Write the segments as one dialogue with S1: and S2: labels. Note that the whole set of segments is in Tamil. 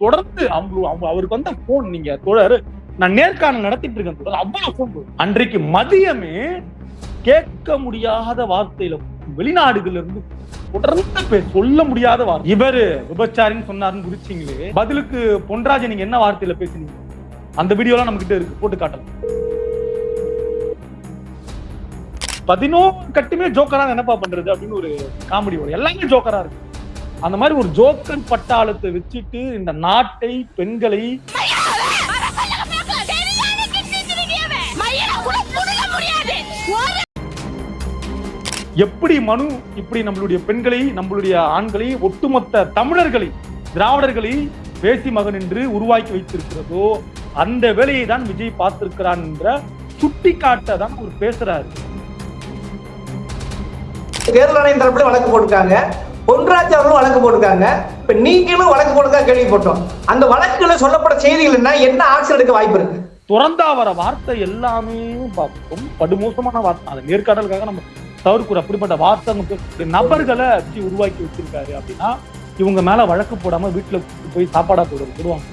S1: தொடர்ந்து அவருக்கு வந்த போன், நீங்க தோழர் நான் நேர்காணல் நடத்திட்டு இருக்கேன், அவ்வளவு போன். அன்றைக்கு மதியமே கேட்க முடியாத வார்த்தையில வெளிநாடுகள்ல இருந்து தொடர்ந்து சொல்ல முடியாத வார்த்தை. இவரு விபச்சாரின்னு சொன்னாருன்னு குறிச்சிங்களே, பதிலுக்கு பொன்ராஜ் நீங்க என்ன வார்த்தையில பேசுனீங்க? அந்த வீடியோ எல்லாம் நம்ம கிட்ட இருக்கு, போட்டு காட்டலாம். 11 கட்டுமே ஜோக்கரா என்னப்பா பண்றது அப்படின்னு ஒரு காமெடி வரும். எல்லாமே ஜோக்கரா இருக்கு. அந்த மாதிரி ஒரு ஜோக்கர் பட்டாளத்தை வச்சுட்டு இந்த நாட்டை, பெண்களை எப்படி மனு இப்படி நம்மளுடைய பெண்களை, நம்மளுடைய ஆண்களை, ஒட்டுமொத்த தமிழர்களை, திராவிடர்களை வேசி மகன் என்று உருவாக்கி வைத்திருக்கிறதோ அந்த வேலையை தான் விஜய் பார்த்திருக்கிறான் என்ற சுட்டி காட்ட தான் அவர் பேசுறாரு.
S2: தேர்தல் ஆணையம் தரப்புல வழக்கு போட்டுருக்காங்க, பொன்ராஜ் அவர்களும் வழக்கு போட்டுருக்காங்க, இப்ப நீங்களும் வழக்கு போட்டுக்கா கேள்விப்பட்டோம். அந்த வழக்குல சொல்லப்பட்ட செய்திகள் என்ன ஆக்ஷன் எடுக்க வாய்ப்பு இருக்கு?
S1: துறந்தா வர வார்த்தை எல்லாமே பார்ப்போம் படுமோசமான வார்த்தை. அந்த நேர்காணலுக்காக நம்ம தவிர்க்கிற அப்படிப்பட்ட வார்த்தை நபர்களை உருவாக்கி வச்சிருக்காரு அப்படின்னா இவங்க மேல வழக்கு போடாம வீட்டுல போய் சாப்பாடா போடுவாங்க.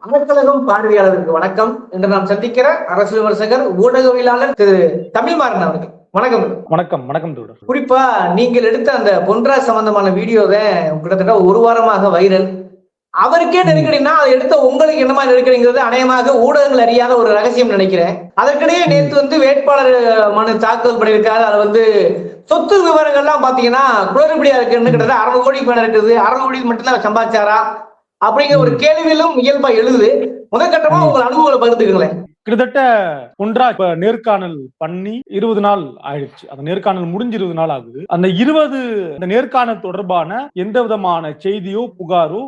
S2: அறக்கழகம் பார்வையாளருக்கு வணக்கம். இன்று நாம் சந்திக்கிற அரசியல் விமர்சகர், ஊடகவியலாளர் திரு தமிழ்மாறன் அவர்கள். வணக்கம்.
S1: வணக்கம். வணக்கம்.
S2: குறிப்பா நீங்கள் எடுத்த அந்த பொன்ராஜ் சம்பந்தமான வீடியோவை கிட்டத்தட்ட ஒரு வாரமாக வைரல். அவருக்கே நெருக்கடினா அதை எடுத்த உங்களுக்கு என்ன மாதிரி நெருக்கடிங்கிறது அநேகமாக ஊடகங்கள் அறியாத ஒரு ரகசியம் நினைக்கிறேன். அதற்கிடையே நேற்று வேட்பாளர் மனு தாக்கல் பண்ணியிருக்காரு. அது சொத்து விவரங்கள்லாம் பாத்தீங்கன்னா குளறுபடியா இருக்குன்னு, கிட்டத்தட்ட 600 கோடிக்கு மேல இருக்குது. 600 கோடி மட்டும்தான் சம்பாதிச்சாரா அப்படிங்கிற ஒரு கேள்வியிலும் இயல்பா எழுது. முதற்கட்டமா உங்கள் அனுபவங்களை பகிர்ந்துக்கங்களேன்.
S1: கிட்டத்தட்ட பொன்ராஜ் நேர்காணல் பண்ணி 20 நாள் ஆயிடுச்சு. அந்த நேர்காணல் முடிஞ்சு 20 நாள் ஆகுது. அந்த 20 நேர்காணல் தொடர்பான எந்த விதமான செய்தியோ புகாரோ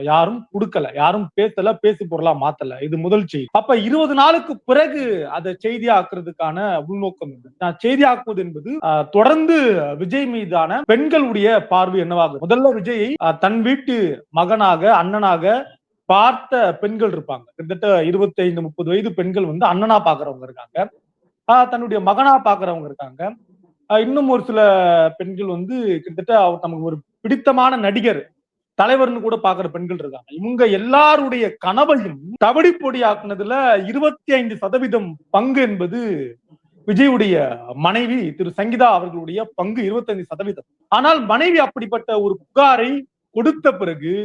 S1: யாரும் கொடுக்கல, யாரும் பேசல, பேசு பொருளா மாத்தல. இது முதல் செய்தி. அப்ப 20 நாளுக்கு பிறகு அதை செய்தியாக்குறதுக்கான உள்நோக்கம் செய்தியாக்குவது என்பது தொடர்ந்து விஜய் மீதான பெண்களுடைய பார்வை என்னவாகும். முதல்ல விஜயை தன் வீட்டு மகனாக, அண்ணனாக பார்த்த பெண்கள் இருப்பாங்க. கிட்டத்தட்ட 25-30 வயது பெண்கள் அண்ணனா பாக்குறவங்க இருக்காங்க, தன்னுடைய மகனா பாக்குறவங்க இருக்காங்க. இன்னும் ஒரு சில பெண்கள் கிட்டத்தட்ட நமக்கு ஒரு பிடித்தமான நடிகர், தலைவர்னு கூட பாக்குற பெண்கள் இருக்காங்க. இவங்க எல்லாருடைய கனவையும் தவிடி பொடி ஆக்குனதுல 25% பங்கு என்பது விஜயுடைய மனைவி திரு சங்கீதா அவர்களுடைய பங்கு 25%. ஆனால் மனைவி அப்படிப்பட்ட ஒரு புகாரை கொடுத்த பிறகு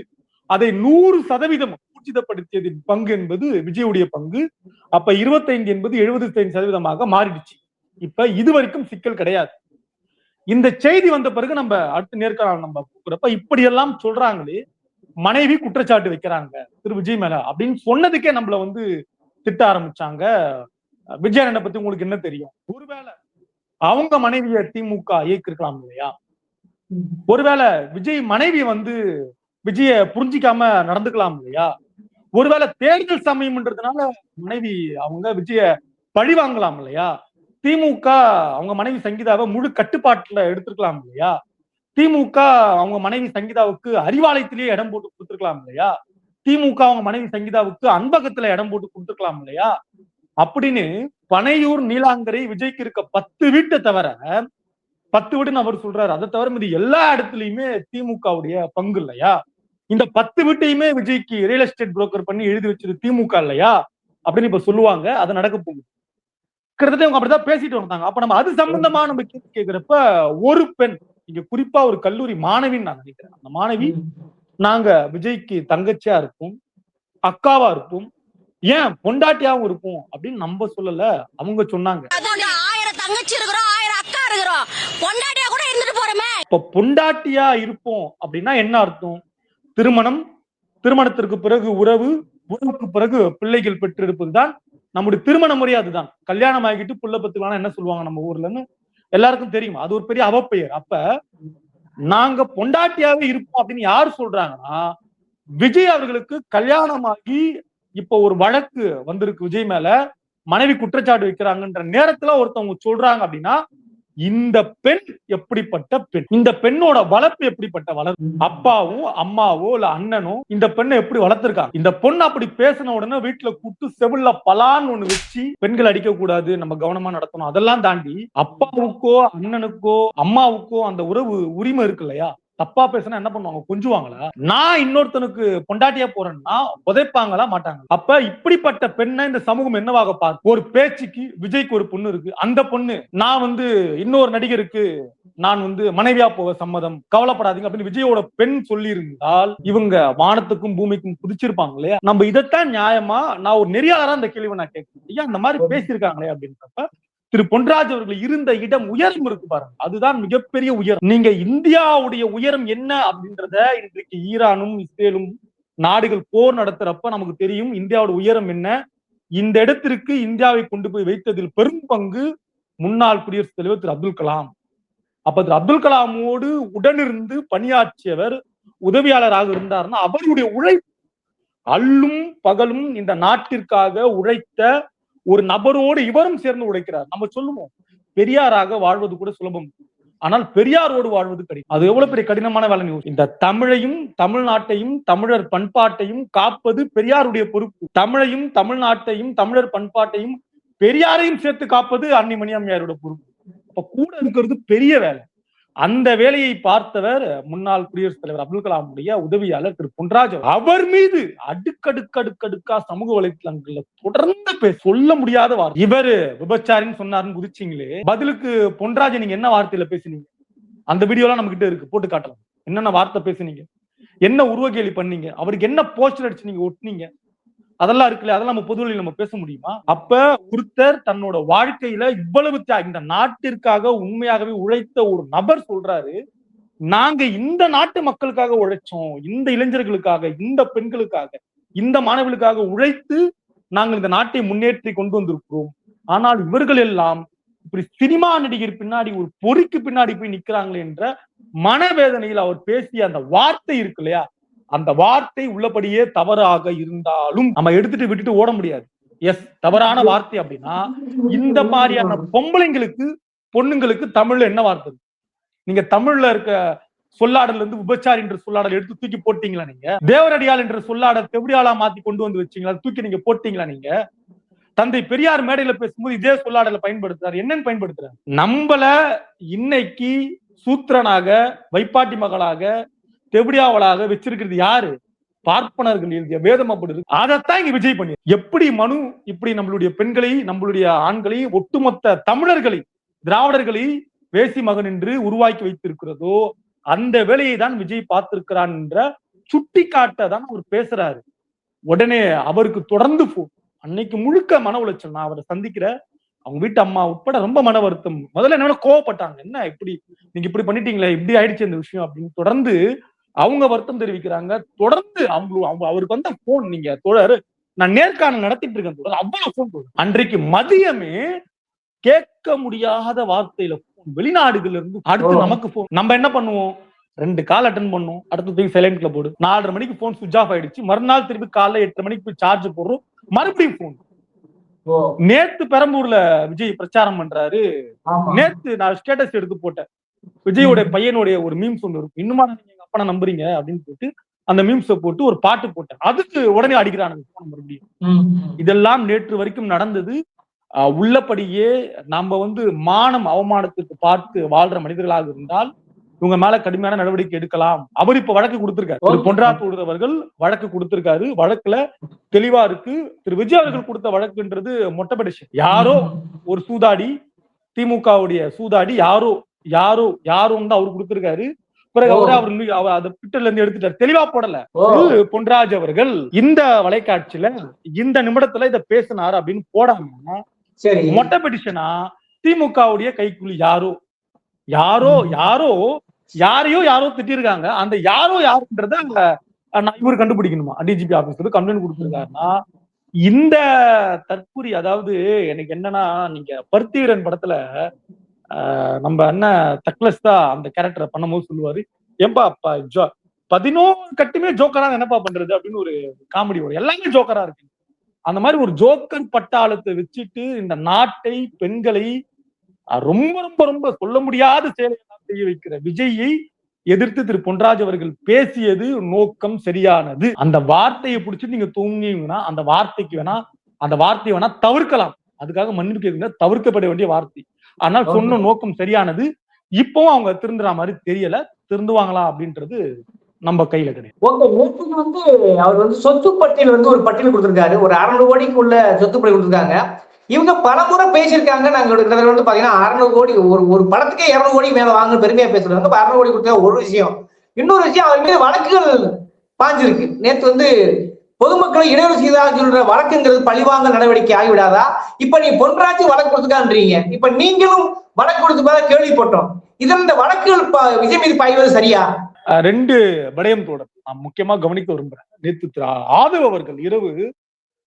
S1: அதை 100% ஊர்ஜிதப்படுத்தியதின் பங்கு என்பது விஜயுடைய பங்கு. அப்ப 25 என்பது 75% மாறிடுச்சு. இப்ப இது வரைக்கும் சிக்கல் கிடையாது. இந்த செய்தி வந்த பிறகு நம்ம அடுத்த நேர்காணல் நம்ம போக்குறப்ப இப்படியெல்லாம் சொல்றாங்களே, மனைவி குற்றச்சாட்டு வைக்கிறாங்க திரு விஜய் மேல அப்படின்னு சொன்னதுக்கே நம்மள திட்ட ஆரம்பிச்சாங்க. விஜய் அண்ணனை பத்தி உங்களுக்கு என்ன தெரியும்? ஒருவேளை அவங்க மனைவிய திமுக இயக்கிருக்கலாம் இல்லையா? ஒருவேளை விஜய் மனைவி விஜய புரிஞ்சிக்காம நடந்துக்கலாம் இல்லையா? ஒருவேளை தேர்தல் சமயம்ன்றதுனால மனைவி அவங்க விஜய பழி வாங்கலாம் இல்லையா? திமுக அவங்க மனைவி சங்கீதாவை முழு கட்டுப்பாட்டுல எடுத்துருக்கலாம் இல்லையா? திமுக அவங்க மனைவி சங்கீதாவுக்கு அறிவாலயத்திலேயே இடம் போட்டு கொடுத்துருக்கலாம் இல்லையா? திமுக அவங்க மனைவி சங்கீதாவுக்கு அன்பகத்துல இடம் போட்டு கொடுத்துருக்கலாம் இல்லையா? அப்படின்னு பனையூர், நீலாங்கரை விஜய்க்கு இருக்க 10 வீட்டை தவிர 10 வீடுன்னு அவர் சொல்றாரு. அதை தவிர மீது எல்லா இடத்துலயுமே திமுகவுடைய பங்கு இல்லையா? இந்த 10 வீட்டையுமே விஜய்க்கு ரியல் எஸ்டேட் புரோக்கர் பண்ணி எழுதி வச்சது திமுக இல்லையா அப்படின்னு இப்ப சொல்லுவாங்க. அது நடக்க போகுது. கிட்டத்தட்ட அவங்க அப்படிதான் பேசிட்டு வந்தாங்க. அப்ப நம்ம அது சம்பந்தமா நம்ம கேட்கிறப்ப ஒரு பெண், இங்க குறிப்பா ஒரு கல்லூரி மாணவின்னு நான் நினைக்கிறேன், அந்த மாணவி, நாங்க விஜய்க்கு தங்கச்சியா இருப்போம், அக்காவா இருப்போம், ஏன் பொண்டாட்டியாவும் இருப்போம் அப்படின்னு நம்ம சொல்லல, அவங்க சொன்னாங்க. இப்ப பொண்டாட்டியா இருப்போம் அப்படின்னா என்ன அர்த்தம்? திருமணம், திருமணத்திற்கு பிறகு உறவு, உறவுக்கு பிறகு பிள்ளைகள் பெற்றிருப்பதுதான் நம்முடைய திருமண முறை. அதுதான் கல்யாணம் ஆகிட்டு புள்ள பத்துக்கலாம் என்ன சொல்லுவாங்க நம்ம ஊர்லன்னு எல்லாருக்கும் தெரியும். அது ஒரு பெரிய அவப்பெயர். அப்ப நாங்க பொண்டாட்டியாவே இருப்போம் அப்படின்னு யாரு சொல்றாங்கன்னா, விஜய் அவர்களுக்கு கல்யாணமாகி இப்ப ஒரு வழக்கு வந்திருக்கு விஜய் மேல, மனைவி குற்றச்சாட்டு வைக்கிறாங்கன்ற நேரத்துல ஒருத்தவங்க சொல்றாங்க அப்படின்னா இந்த பெண் எப்படிப்பட்ட பெண், இந்த பெண்ணோட வளர்ப்பு எப்படிப்பட்ட வளர்ப்பு, அப்பாவும் அம்மாவோ இல்ல அண்ணனோ இந்த பெண்ணை எப்படி வளர்த்திருக்காங்க. இந்த பொண்ணு அப்படி பேசின உடனே வீட்டுல கூட்டு செவில்ல பலான்னு ஒண்ணு வச்சு பெண்கள் அடிக்க கூடாது, நம்ம கவனமா நடத்தணும், அதெல்லாம் தாண்டி அப்பாவுக்கோ அண்ணனுக்கோ அம்மாவுக்கோ அந்த உறவு உரிமை இருக்கு இல்லையா, தப்பா பேசினா என்ன பண்ணுவாங்க, கொஞ்சுவாங்களா? நான் இன்னொருத்தனுக்கு பொண்டாட்டியா போறேன்னா உதைப்பாங்களா மாட்டாங்க. அப்ப இப்படிப்பட்ட பெண்ணை இந்த சமூகம் என்னவாக பார்க்கும்? ஒரு பேச்சுக்கு விஜய்க்கு ஒரு பொண்ணு இருக்கு, அந்த பொண்ணு நான் இன்னொரு நடிகருக்கு நான் மனைவியா போக சம்மதம், கவலைப்படாதீங்க அப்படின்னு விஜயோட பெண் சொல்லி இருந்தால் இவங்க வானத்துக்கும் பூமிக்கும் குதிச்சிருப்பாங்க இல்லையா? நம்ம இதைத்தான் நியாயமா நான் ஒரு நெறியாளரா அந்த கேள்வி நான் கேட்கிறேன். ஐயா இந்த மாதிரி பேசியிருக்காங்களே அப்படின்றப்ப திரு பொன்ராஜ் அவர்கள் இருந்த இடம் உயரம் இருக்கு பாருங்க, அதுதான் மிகப்பெரிய உயரம். நீங்க இந்தியாவுடைய உயரம் என்ன அப்படின்றத இன்றைக்கு ஈரானும் இஸ்ரேலும் நாடுகள் போர் நடத்துறப்ப நமக்கு தெரியும் இந்தியாவோட உயரம் என்ன. இந்த இடத்திற்கு இந்தியாவை கொண்டு போய் வைத்ததில் பெரும் பங்கு முன்னாள் குடியரசுத் தலைவர் திரு அப்துல் கலாம். அப்ப திரு அப்துல் கலாமோடு உடனிருந்து பணியாற்றியவர் உதவியாளராக இருந்தார்னா அவருடைய உழைப்பு, அல்லும் பகலும் இந்த நாட்டிற்காக உழைத்த ஒரு நபரோடு இவரும் சேர்ந்து உழைக்கிறார். நம்ம சொல்லுவோம் பெரியாராக வாழ்வது கூட சுலபம், ஆனால் பெரியாரோடு வாழ்வது கடினம். அது எவ்வளவு பெரிய கடினமான வேலை. இந்த தமிழையும் தமிழ்நாட்டையும் தமிழர் பண்பாட்டையும் காப்பது பெரியாருடைய பொறுப்பு. தமிழையும் தமிழ்நாட்டையும் தமிழர் பண்பாட்டையும் பெரியாரையும் சேர்த்து காப்பது அன்னை மணி அம்மையாரோட பொறுப்பு. அப்ப கூட இருக்கிறது பெரிய வேலை. அந்த வேலையை பார்த்தவர் முன்னாள் குடியரசுத் தலைவர் அப்துல் கலாமுடைய உதவியாளர் திரு பொன்ராஜ். அவர் மீது அடுக்கடுக்கா சமூக வலைத்தளங்கள்ல தொடர்ந்து சொல்ல முடியாத வார்த்தை. இவரு விபச்சாரின்னு சொன்னாருன்னு குதிச்சிங்களே, பதிலுக்கு பொன்ராஜ் நீங்க என்ன வார்த்தையில பேசுனீங்க? அந்த வீடியோலாம் நம்ம கிட்ட இருக்கு, போட்டு காட்டலாம். என்னென்ன வார்த்தை பேசுனீங்க, என்ன உருவகேலி பண்ணீங்க, அவருக்கு என்ன போஸ்டர் அடிச்சு நீங்க ஒட்டினீங்க, அதெல்லாம் இருக்குல்ல, அதெல்லாம் நம்ம பொதுவெளியில் நம்ம பேச முடியுமா? அப்ப ஒருத்தர் தன்னோட வாழ்க்கையில இவ்வளவு இந்த நாட்டிற்காக உண்மையாகவே உழைத்த ஒரு நபர் சொல்றாரு, நாங்க இந்த நாட்டு மக்களுக்காக உழைச்சோம், இந்த இளைஞர்களுக்காக, இந்த பெண்களுக்காக, இந்த மாணவர்களுக்காக உழைத்து நாங்கள் இந்த நாட்டை முன்னேற்றி கொண்டு வந்திருக்கிறோம். ஆனால் இவர்கள் எல்லாம் இப்படி சினிமா நடிகர் பின்னாடி ஒரு பொறிக்கு பின்னாடி போய் நிக்கிறாங்களே என்ற மனவேதனையில் அவர் பேசிய அந்த வார்த்தை இருக்கு இல்லையா, அந்த வார்த்தை உள்ளபடியே தவறாக இருந்தாலும் நம்ம எடுத்துட்டு விட்டுட்டு ஓட முடியாது. எஸ், தவறான வார்த்தை அப்படின்னா இந்த மாதிரியான பொம்பளைங்களுக்கு பொண்ணுங்களுக்கு தமிழ்ல என்ன வார்த்தை? நீங்க தமிழ்ல இருக்க சொல்லாடல் விபச்சாரி என்ற சொல்லாடல் எடுத்து தூக்கி போட்டீங்களா? நீங்க தேவரடியால் என்ற சொல்லாடல் தெவடியாளா மாத்தி கொண்டு வந்து வச்சீங்களா? தூக்கி நீங்க போட்டீங்களா? நீங்க தந்தை பெரியார் மேடையில பேசும்போது இதே சொல்லாடலை பயன்படுத்துறாரு. என்னன்னு பயன்படுத்துறாரு? நம்மள இன்னைக்கு சூத்திரனாக, வைப்பாட்டி மகளாக, தெவடியாவளாக வச்சிருக்கிறது யாரு? பார்ப்பனர்கள் எழுதிய வேதம். அப்படி இருக்கு. அதைத்தான் இங்க விஜய் பண்ணி எப்படி மனு இப்படி நம்மளுடைய பெண்களை, நம்மளுடைய ஆண்களை, ஒட்டுமொத்த தமிழர்களை, திராவிடர்களை வேசி மகன் என்று உருவாக்கி வைத்திருக்கிறதோ அந்த வேலையை தான் விஜய் பார்த்திருக்கிறான் என்ற சுட்டி காட்டதான் அவர் பேசுறாரு. உடனே அவருக்கு தொடர்ந்து அன்னைக்கு முழுக்க மன உளைச்சல். நான் அவரை சந்திக்கிற அவங்க வீட்டு அம்மா உட்பட ரொம்ப மன வருத்தம். முதல்ல என்ன கோவப்பட்டாங்க, என்ன இப்படி நீங்க இப்படி பண்ணிட்டீங்களே, இப்படி ஆயிடுச்சு இந்த விஷயம் அப்படின்னு தொடர்ந்து அவங்க வருத்தம் தெரிவிக்கிறாங்க. தொடர்ந்து அவருக்கு வந்த போன், நீங்க தோழர் நான் நேர்காணல் நடத்திட்டு இருக்கேன், அவ்வளவு போன் போடுது. அன்றைக்கு மதியமே கேட்க முடியாத வார்த்தையில வெளிநாடுகள்ல இருந்து அடுத்து நமக்கு போன். நம்ம என்ன பண்ணுவோம், 2 கால் அட்டன் பண்ணும், அடுத்து போய் சைலண்ட்ல போடு. 4:30 மணிக்கு போன் சுவிட்ச் ஆஃப் ஆயிடுச்சு. மறுநாள் திருப்பி காலைல 8:30 மணிக்கு போய் சார்ஜ் போடுறோம், மறுபடியும் போன். நேத்து பெரம்பூர்ல விஜய் பிரச்சாரம் பண்றாரு. நேத்து நான் ஸ்டேட்டஸ் எடுத்து போட்டேன், விஜயோட பையனுடைய ஒரு மீம்ஸ் ஒன்று இருக்கும், இன்னுமா நீங்க எங்க அப்பா நம்புறீங்க அப்படின்னு போட்டு அந்த மீம்ஸை போட்டு ஒரு பாட்டு போட்டேன். அதுக்கு உடனே அடிக்கிறானுங்க மறுபடியும். இதெல்லாம் நேற்று வரைக்கும் நடந்தது. உள்ளபடியே நம்ம மானம் அவமானத்துக்கு பார்த்து வாழ்ற மனிதர்களாக இருந்தால் இவங்க மேல கடுமையான நடவடிக்கை எடுக்கலாம். அவர் இப்ப வழக்கு கொடுத்திருக்காரு, பொன்ராஜ் அவர்கள் வழக்கு கொடுத்திருக்காரு. வழக்குல தெளிவா இருக்கு. திரு விஜய் அவர்கள் கொடுத்த வழக்குன்றது மொட்டைப்படிச்சு. யாரோ ஒரு சூதாடி, திமுகவுடைய சூதாடி யாரோ யாரோ யாரும் தான் அவரு கொடுத்திருக்காரு. பிறகு அவர் அதை ட்விட்டர்ல இருந்து எடுத்துட்டாரு, தெளிவா போடல. பொன்ராஜ் அவர்கள் இந்த வலைக்காட்சியில இந்த நிமிடத்துல இதை பேசினாரு அப்படின்னு போடாம மொட்டை பெட்டிஷனா திமுகவுடைய கைக்குள்ளி யாரோ யாரோ யாரோ யாரையோ யாரோ திட்டிருக்காங்க. அந்த யாரோ யாருன்றத இவரு கண்டுபிடிக்கணுமா? டிஜிபி ஆபீஸ்ல கம்ப்ளைண்ட் கொடுத்திருக்காருன்னா இந்த தற்கூரி. அதாவது எனக்கு என்னன்னா, நீங்க பருத்திவீரன் படத்துல நம்ம அண்ணன் தக்லஸ் தான் அந்த கேரக்டரை பண்ணும்போது சொல்லுவாரு, ஏன்பா 11 கட்டுமே ஜோக்கரா என்னப்பா பண்றது அப்படின்னு ஒரு காமெடி வரும். எல்லாமே ஜோக்கரா இருக்கு. அந்த மாதிரி ஒரு ஜோக்கர் பட்டாளத்தை வச்சுட்டு இந்த நாட்டை, பெண்களை ரொம்ப ரொம்ப ரொம்ப சொல்ல முடியாத செயலை செய்ய வைக்கிற விஜயை எதிர்த்து திரு பொன்ராஜ் அவர்கள் பேசியது நோக்கம் சரியானது. அந்த வார்த்தையை பிடிச்சி நீங்க தூங்கிங்கன்னா அந்த வார்த்தையை வேணா தவிர்க்கலாம். அதுக்காக மன்னிப்பு கேட்குங்க, தவிர்க்கப்பட வேண்டிய வார்த்தை. ஆனால் சொன்ன நோக்கம் சரியானது. இப்பவும் அவங்க திருந்துற மாதிரி தெரியல. திருந்துவாங்களா அப்படின்றது நம்ம கையில கிடையாது.
S2: அவர் சொத்து பட்டியல் ஒரு பட்டியல் கொடுத்திருக்காரு. ஒரு 600 கோடிக்கு உள்ள சொத்து பட்டியல் கொடுத்திருக்காங்க. இவங்க பல முறை பேசியிருக்காங்க. நாங்க பாத்தீங்கன்னா 600 கோடி ஒரு படத்துக்கே 200 கோடி மேல வாங்க பெருமையா பேசுறாங்க. 600 கோடி கொடுத்தா ஒரு விஷயம். இன்னொரு விஷயம், அவர் மீது வழக்குகள் பாஞ்சிருக்கு. நேற்று பொதுமக்களை இடையூறு செய்ததாக சொல்ற வழக்குங்கிறது பழிவாங்க நடவடிக்கை ஆகிவிடாதா? இப்ப நீ பொன்ராஜ் வழக்கு கொடுத்துக்கான்றீங்க. இப்ப நீங்களும் வழக்கு கொடுத்து கேள்விப்பட்டோம். இதில் இந்த வழக்குகள் விஜய் மீது பாய்வது சரியா?
S1: 2 விடயம் தொடர் நான் முக்கியமா கவனிக்க விரும்புறேன். நேற்று ஆதவ் அவர்கள் இரவு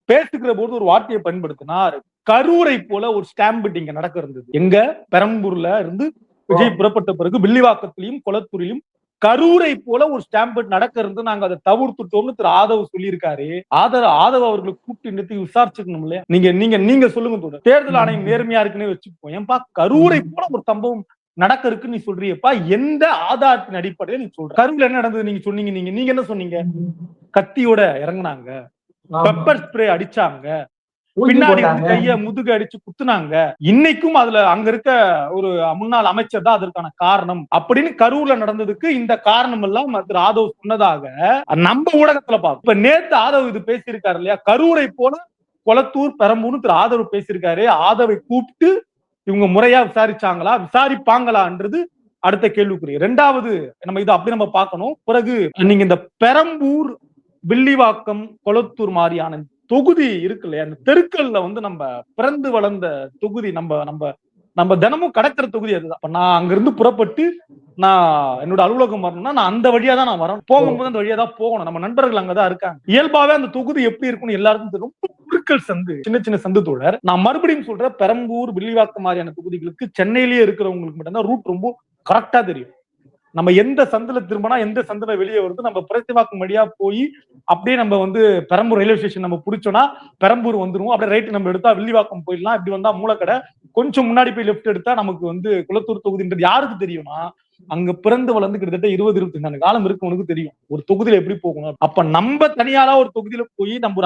S1: பேசுகிற போது ஒரு வார்த்தையை பயன்படுத்தினார். கரூரை போல ஒரு ஸ்டாம்ப் இங்க நடக்க இருந்தது. எங்க பெரம்பூர்ல இருந்து விஜய் புறப்பட்ட பிறகு வில்லிவாக்கத்திலையும் கொளத்தூரிலும் கரூரை போல ஒரு ஸ்டாம்ப் நடக்க இருந்து நாங்க அதை தவிர்த்துட்டோம்னு திரு ஆதவ் சொல்லியிருக்காரு. ஆதவ் அவர்களை கூப்பிட்டு நிறுத்தி விசாரிச்சுக்கணும் இல்லையா? நீங்க சொல்லுங்க தோட. தேர்தல் ஆணையம் நேர்மையா இருக்குன்னு வச்சுப்போம். ஏன்பா கரூரை போல ஒரு சம்பவம் நடக்க இருக்கு நீ சொல்றியப்பா? எந்த ஆதாரத்தின் அடிப்படையில் நீ சொல்ற? கரூர்ல என்ன நடந்தது நீங்க சொன்னீங்க? நீங்க என்ன சொன்னீங்க? கத்தியோட இறங்குனாங்க, பெப்பர் ஸ்ப்ரே அடிச்சாங்க, பின்னாடி கைய முதுகு அடிச்சு குத்துனாங்க. இன்னைக்கும் அதுல அங்க இருக்க ஒரு முன்னாள் அமைச்சர் தான் அதற்கான காரணம் அப்படின்னு கரூர்ல நடந்ததுக்கு இந்த காரணம் எல்லாம் திரு ஆதவ் சொன்னதாக நம்ம ஊடகத்துல பார்ப்போம். இப்ப நேத்து ஆதவ் இது பேசியிருக்காரு இல்லையா? கரூரை போல கொளத்தூர் பெரம்பூர்னு திரு ஆதவ் பேசியிருக்காரு. ஆதவை கூப்பிட்டு இவங்க முறையா விசாரிப்பாங்களான்றது அடுத்த கேள்விக்குரிய. 2வது நம்ம இது அப்படி நம்ம பார்க்கணும். பிறகு நீங்க இந்த பெரம்பூர், வில்லிவாக்கம், கொளத்தூர் மாதிரியான தொகுதி இருக்கு இல்லையா? அந்த தெருக்கள்ல நம்ம பிறந்து வளர்ந்த தொகுதி, நம்ம தினமும் கடக்கிற தொகுதி அதுதான். நான் அங்கிருந்து புறப்பட்டு நான் என்னோட அலுவலகம் வரணும்னா நான் அந்த வழியா தான் நான் வரணும். போகும்போது அந்த வழியா தான் போகணும். நம்ம நண்பர்கள் அங்கதான் இருக்காங்க. இயல்பாவே அந்த தொகுதி எப்படி இருக்கும்னு எல்லாருக்கும் ரொம்ப குறுக்கல் சந்து, சின்ன சின்ன சந்து தோழர். நான் மறுபடியும் சொல்றேன், பெரம்பூர், வில்லிவாக்கம் மாதிரியான தொகுதிகளுக்கு சென்னையிலேயே இருக்கிறவங்களுக்கு மட்டும்தான் ரூட் ரொம்ப கரெக்டா தெரியும். நம்ம எந்த சந்தில திரும்பினா எந்த சந்தில வெளியே வருது, நம்ம புரட்சிவாக்கம் வழியா போய் அப்படியே நம்ம பெரம்பூர் ரயில்வே ஸ்டேஷன் நம்ம பிடிச்சோம்னா பெரம்பூர் வந்துருவோம். அப்படியே ரைட் நம்ம எடுத்தா வில்லிவாக்கம் போயிடலாம். இப்படி வந்தா மூலக்கடை, கொஞ்சம் முன்னாடி போய் லெப்ட் எடுத்தா நமக்கு குளத்தூர் தொகுதின்றது யாருக்கு தெரியும்னா அங்க பிறந்து வளர்ந்து கிட்டத்தட்ட 20-25 ஆண்டு காலம் இருக்கு உனக்கு தெரியும் ஒரு தொகுதியில எப்படி போகணும். அப்ப நம்ம தனியாரா ஒரு தொகுதியில போய் நம்ம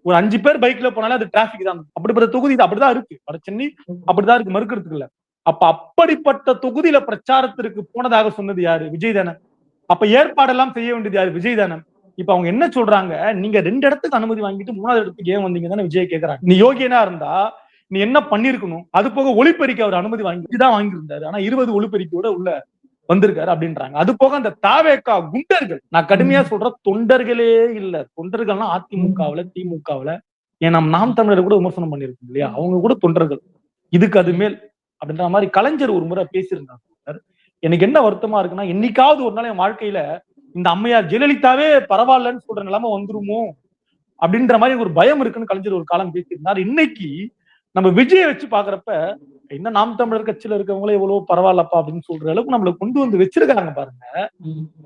S1: ஒரு 5 பேர் பைக்ல போனாலே அது டிராபிக் தான். அப்படிப்பட்ட தொகுதி அப்படிதான் இருக்கு. வட சென்னை அப்படிதான் இருக்கு, மறுக்கிறதுக்கு இல்ல. அப்ப அப்படிப்பட்ட தொகுதியில பிரச்சாரத்திற்கு போனதாக சொன்னது யாரு? விஜய் தானே. அப்ப ஏற்பாடெல்லாம் செய்ய வேண்டியது யாரு? விஜய் தானே. இப்ப அவங்க என்ன சொல்றாங்க, நீங்க 2 இடத்துக்கு அனுமதி வாங்கிட்டு 3வது இடத்துக்கு ஏன் வந்தீங்க தானே விஜய் கேக்குறாங்க. நீ யோகியனா இருந்தா நீ என்ன பண்ணிருக்கணும்? அது போக ஒளிப்பெருக்கி அவர் அனுமதி வாங்கிதான் வாங்கியிருந்தாரு. ஆனா 20 ஒளிப்பெருக்கியோட உள்ள வந்திருக்காரு அப்படின்றாங்க. அது போக அந்த தாவேகா குண்டர்கள், நான் கடுமையா சொல்ற தொண்டர்களே இல்ல, தொண்டர்கள்னா அதிமுகவுல, திமுகவுல, ஏன் நாம் தமிழர் கூட விமர்சனம் பண்ணிருக்கோம் இல்லையா? அவங்க கூட தொண்டர்கள். இதுக்கு அது மேல் அப்படின்ற மாதிரி கலைஞர் ஒரு முறை பேசியிருந்தாங்க. எனக்கு என்ன வருத்தமா இருக்குன்னா, என்னைக்காவது ஒரு நாள் என் வாழ்க்கையில இந்த அம்மையார் ஜெயலலிதாவே பரவாயில்லன்னு சொல்ற நிலைமை வந்துருமோ அப்படின்ற மாதிரி ஒரு பயம் இருக்குன்னு கலைஞர் ஒரு காலம் பேசியிருந்தார். இன்னைக்கு நம்ம விஜயை வச்சு பாக்குறப்ப இன்னும் நாம் தமிழர் கட்சியில இருக்கவங்களே எவ்வளவு பரவாயில்லப்பா அப்படின்னு சொல்ற அளவுக்கு நம்மளை கொண்டு வச்சிருக்காங்க பாருங்க.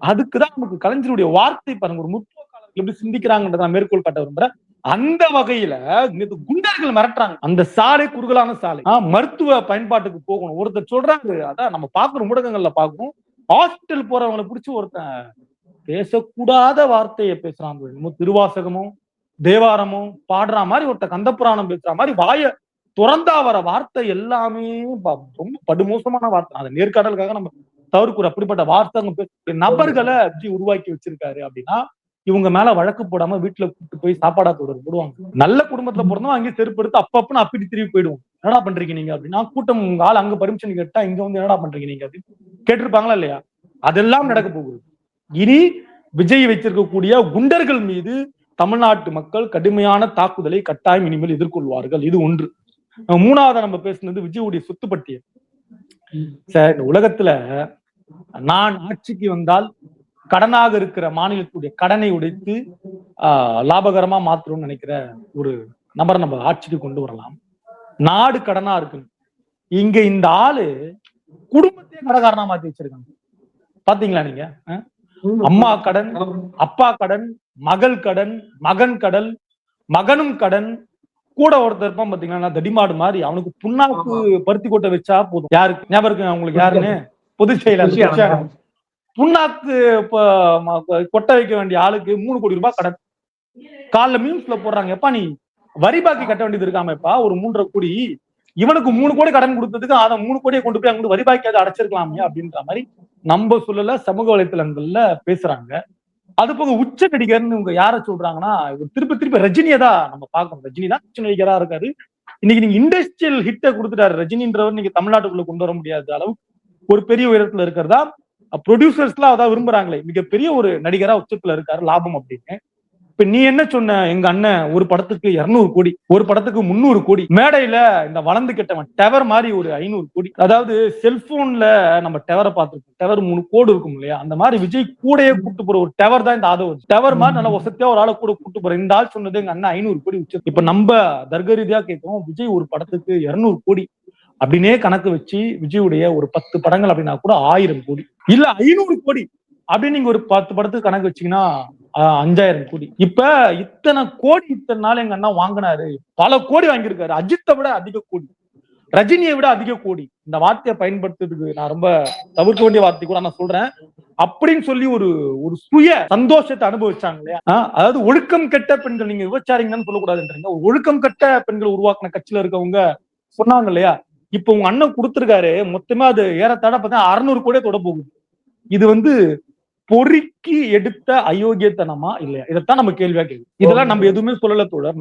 S1: அதுக்குதான் நமக்கு கலைஞருடைய வார்த்தை பாருங்க, ஒரு முற்போக்காளர்கள் எப்படி சிந்திக்கிறாங்கன்றத மேற்கோள் காட்ட விரும்புறேன். அந்த வகையில குண்டர்கள் மிரட்டுறாங்க. அந்த சாலை குறுகலான சாலை, மருத்துவ பயன்பாட்டுக்கு போகணும். ஒருத்தர் சொல்றாரு, அதான் நம்ம பாக்குற ஊடகங்கள்ல பாக்கணும், ஹாஸ்பிட்டல் போறவங்களை பிடிச்சி ஒருத்தன் பேசக்கூடாத வார்த்தையை பேசுறான். திருவாசகமும் தேவாரமும் பாடுற மாதிரி, ஒருத்த கந்தபுராணம் பேசுற மாதிரி வாய துறந்தா வர வார்த்தை எல்லாமே ரொம்ப படுமோசமான வார்த்தை. அந்த நேர்காணலுக்காக நம்ம தவிர்க்கிற அப்படிப்பட்ட வார்த்தை நபர்களை உருவாக்கி வச்சிருக்காரு. அப்படின்னா இவங்க மேல வழக்கு போடாம வீட்டுல கூப்பிட்டு போய் சாப்பாடா போடுவாங்க. நல்ல குடும்பத்துல பிறந்தோம், அங்கே செருப்பு எடுத்து அப்பப்பன்னு அப்படி திரும்பி போயிடுவோம். என்னடா பண்றீங்க நீங்க அப்படின்னா, கூட்டம் உங்க ஆள் அங்க பர்மிஷன் கேட்டா இங்க என்னடா பண்றீங்க நீங்க அப்படின்னு கேட்டிருப்பாங்களா இல்லையா? அதெல்லாம் நடக்க போகுது. இனி விஜய் வைத்திருக்கக்கூடிய குண்டர்கள் மீது தமிழ்நாட்டு மக்கள் கடுமையான தாக்குதலை கட்டாயம் இனிமேல் எதிர்கொள்வார்கள். இது ஒன்று. 3வது நம்ம பேசுனது விஜயுடைய சொத்து பட்டியல். சார், இந்த உலகத்துல நான் ஆட்சிக்கு வந்தால் கடனாக இருக்கிற மாநிலத்துடைய கடனை உடைத்து லாபகரமா மாற்றணும்னு நினைக்கிற ஒரு நபரை நம்ம ஆட்சிக்கு கொண்டு வரலாம். நாடு கடனா இருக்கு. இங்க இந்த ஆளு குடும்பத்தையே கடகாரனா மாத்தி வச்சிருக்காங்க. பாத்தீங்களா நீங்க? அம்மா கடன், அப்பா கடன், மகள் கடன், மகன் கடன், மகனும் கடன், கூட ஒருத்தர் இருப்பான் பாத்தீங்கன்னா தடிமாடு மாதிரி, அவனுக்கு புண்ணாக்கு பருத்தி கொட்டை வச்சா போதும். யாருக்கு ஞாபகம் இருக்கு உங்களுக்கு யாருன்னு? பொதுச் செயலாளர் புஷியானந்த். புண்ணாக்கு கொட்டை வைக்க வேண்டிய ஆளுக்கு 3 கோடி ரூபாய் கடன். காலைல மீம்ஸ்ல போடுறாங்க, எப்பா நீ வரி பாக்கி கட்ட வேண்டியது இருக்காமப்பா ஒரு 3.5 கோடி, இவனுக்கு 3 கோடி கடன் கொடுத்ததுக்கு அதை 3 கோடியை கொண்டு போய் அங்க வரி பாக்கியாவது அடைச்சிருக்கலாமே அப்படின்ற மாதிரி நம்ம சொல்லல சமூக வலைத்தளங்கள்ல பேசுறாங்க. அது போக உச்ச நடிகர்னு இவங்க யார சொல்றாங்கன்னா, திருப்பி ரஜினியை தான் நம்ம பார்க்கணும். ரஜினி தான் உச்ச நடிகரா இருக்காரு. இன்னைக்கு நீங்க இண்டஸ்ட்ரியல் ஹிட்ட கொடுத்துட்டாரு ரஜினின்றவர், நீங்க தமிழ்நாட்டுக்குள்ள கொண்டு வர முடியாத அளவுக்கு ஒரு பெரிய உயரத்துல இருக்கிறதா ப்ரொடியூசர்ஸ் எல்லாம் அதான் விரும்புறாங்களே. மிகப்பெரிய ஒரு நடிகரா உச்சத்துல இருக்காரு, லாபம் அப்படின்னு. இப்ப நீ என்ன சொன்ன, எங்க அண்ணன் ஒரு படத்துக்கு 200 கோடி, ஒரு படத்துக்கு 300 கோடி, மேடையில இந்த வளர்ந்து கெட்டவன் டவர் மாதிரி ஒரு 500 கோடி. அதாவது செல்போன்ல நம்ம டவரை பார்த்துருக்கோம், டவர் 3 கோடு இருக்கும் இல்லையா, அந்த மாதிரி விஜய் கூடையே கூட்டு போற ஒரு டவர் தான் இந்த ஆதவ். டவர் மாதிரி நல்லா வசதியா ஒரு ஆளை கூட கூட்டு போற இந்த ஆள் சொன்னது எங்க அண்ணன் 500 கோடி உச்சம். இப்ப நம்ம தர்க்க ரீதியா கேட்கிறோம், விஜய் ஒரு படத்துக்கு 200 கோடி அப்படின்னே கணக்கு வச்சு விஜயுடைய ஒரு 10 படங்கள் அப்படின்னா கூட 1000 கோடி, இல்ல 500 கோடி அப்படின்னு நீங்க ஒரு 10 படத்துக்கு கணக்கு வச்சீங்கன்னா 5000 கோடி. இப்ப இத்தனை கோடி இத்தனை நாள் எங்க அண்ணா வாங்கினாரு, பல கோடி வாங்கியிருக்காரு. அஜித்தை விட அதிக கோடி, ரஜினியை விட அதிக கோடி. இந்த வார்த்தையை பயன்படுத்துறதுக்கு நான் ரொம்ப தவிர்க்க வேண்டிய வார்த்தை கூட நான் சொல்றேன். அப்படின்னு சொல்லி ஒரு ஒரு சுய சந்தோஷத்தை அனுபவிச்சாங்க இல்லையா. அதாவது ஒழுக்கம் கெட்ட பெண்கள், நீங்க விபச்சாரிங்கன்னு சொல்லக்கூடாதுன்றீங்க, ஒரு ஒழுக்கம் கெட்ட பெண்கள் உருவாக்குன கட்சியில இருக்கவங்க சொன்னாங்க இல்லையா. இப்ப உங்க அண்ணன் கொடுத்திருக்காரு, மொத்தமா அது ஏறத்தாழ பார்த்தா 600 கோடியே தொட போகுது. இது பொறுக்கி எடுத்த அயோக்கியத்தனமா இல்லையா? இதைத்தான் நம்ம கேள்வியா கேள்வி. இதெல்லாம் நம்ம எதுவுமே சொல்லல தோழர்,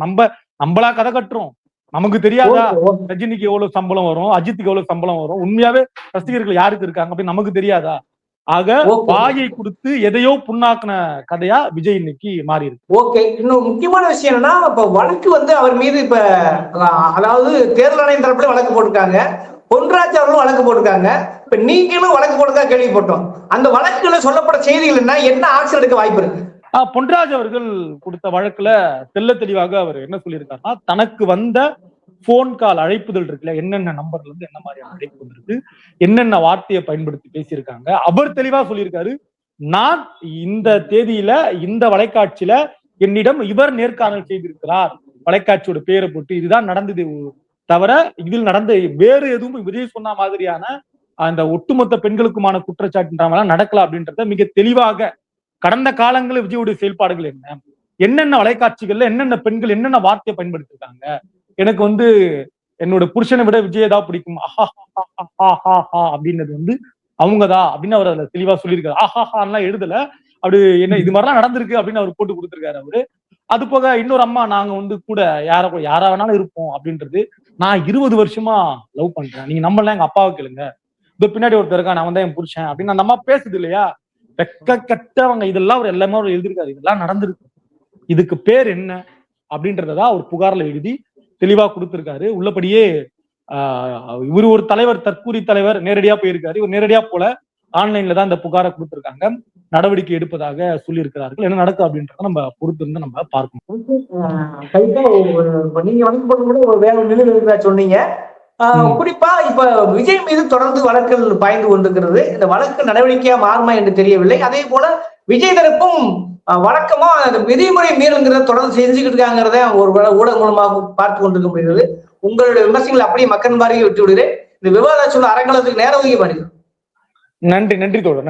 S1: நம்மளா கதை கட்டுறோம். நமக்கு தெரியாதா ரஜினிக்கு எவ்வளவு சம்பளம் வரும், அஜித்துக்கு எவ்வளவு சம்பளம் வரும், உண்மையாவே ரசிகர்கள் யாருக்கு இருக்காங்க அப்படின்னு நமக்கு தெரியாதா? ஆக வாயை கொடுத்து எதையோ புண்ணாக்குன கதையா விஜய் இன்னைக்கு மாறி இருக்கு.
S2: ஓகே, இன்னும் முக்கியமான விஷயம் என்னன்னா, இப்ப வழக்கு அவர் மீது இப்ப அதாவது தேர்தல் ஆணையம் தரப்புல வழக்கு போட்டிருக்காங்க, பொன்ராஜ் அவர்களும் வழக்கு போட்டிருக்காங்க, இப்ப நீங்களும் வழக்கு போட்டதா கேள்விப்பட்டோம். அந்த வழக்குல சொல்லப்பட்ட செய்திகள் என்ன ஆக்ஷன் எடுக்க வாய்ப்பு இருக்கு?
S1: பொன்ராஜ் அவர்கள் கொடுத்த வழக்குல தெள்ள தெளிவாக அவர் என்ன சொல்லியிருக்காருன்னா, தனக்கு வந்த போன் கால் அழைப்புதல் இருக்குல்ல, என்னென்ன நம்பர்ல இருந்து என்ன மாதிரியான அழைப்பு வந்திருக்கு, என்னென்ன வார்த்தையை பயன்படுத்தி பேசியிருக்காங்க, அவர் தெளிவா சொல்லியிருக்காரு. நான் இந்த தேதியில இந்த வலைக்காட்சியில என்னிடம் இவர் நேர்காணல் செய்திருக்கிறார், வலைக்காட்சியோட பேரை போட்டு இதுதான் நடந்தது தவிர இதில் நடந்த வேறு எதுவும் விஜய் சொன்ன மாதிரியான அந்த ஒட்டுமொத்த பெண்களுக்குமான குற்றச்சாட்டுலாம் நடக்கல அப்படின்றத மிக தெளிவாக கடந்த காலங்களில் விஜயுடைய செயல்பாடுகள் என்னென்ன வலைக்காட்சிகள்ல என்னென்ன பெண்கள் என்னென்ன வார்த்தையை பயன்படுத்திருக்காங்க, எனக்கு என்னோட புருஷனை விட விஜய் தான் பிடிக்கும், அப்படின்னது அவங்கதான் அப்படின்னு அவர் அதுல தெளிவா சொல்லியிருக்காரு. ஆஹாஹான்லாம் எழுதல, அப்படி என்ன இது மாதிரிலாம் நடந்திருக்கு அப்படின்னு அவர் போட்டு கொடுத்திருக்காரு அவரு. அது போக இன்னொரு அம்மா, நாங்க கூட யாரா வேணாலும் இருப்போம் அப்படின்றது, நான் 20 வருஷமா லவ் பண்றேன், நீங்க நம்மளாம் எங்க அப்பாவை கேளுங்க, இந்த பின்னாடி ஒருத்தர் இருக்கா, நான் என் புருஷன் அப்படின்னு அந்த அம்மா பேசுது இல்லையா. வெக்க கட்டவங்க இதெல்லாம் அவர் எல்லாமே அவர் எழுதியிருக்காரு, இதெல்லாம் நடந்திருக்கு, இதுக்கு பேர் என்ன அப்படின்றதான் அவர் புகார்ல எழுதி தெளிவா கொடுத்திருக்காரு. உள்ளபடியே இவர் ஒரு தலைவர், தற்கூரி தலைவர் நேரடியா போயிருக்காரு, இவர் நேரடியா போல ஆன்லைன்ல தான் இந்த புகாரை கொடுத்திருக்காங்க, நடவடிக்கை எடுப்பதாக சொல்லி இருக்கிறார்கள். என்ன நடக்கும் அப்படின்றத நம்ம பொறுத்து இருந்து நம்ம பார்க்கணும்.
S2: நீங்க வந்து வேற ஒரு நிலையில சொன்னீங்க, குறிப்பா இப்ப விஜய் மீது தொடர்ந்து வழக்குகள் பாய்ந்து கொண்டிருக்கிறது. இந்த வழக்கு நடவடிக்கையா மாறுமா என்று தெரியவில்லை. அதே போல விஜய் தரப்பும் வழக்கமா அந்த விதிமுறை மீறல்ங்கிறத தொடர்ந்து செஞ்சுக்கிட்டு இருக்காங்கிறத ஒரு ஊடகம் மூலமாக பார்த்து கொண்டிருக்க முடிகிறது. உங்களுடைய விமர்சனங்களை அப்படியே மக்கள் மாதிரி விட்டு விடுகிறேன். இந்த விவாத சொல்ல அரங்கலத்துக்கு நேரம் ஒதுக்கி பண்ணுங்க.
S1: நன்றி தோழர்.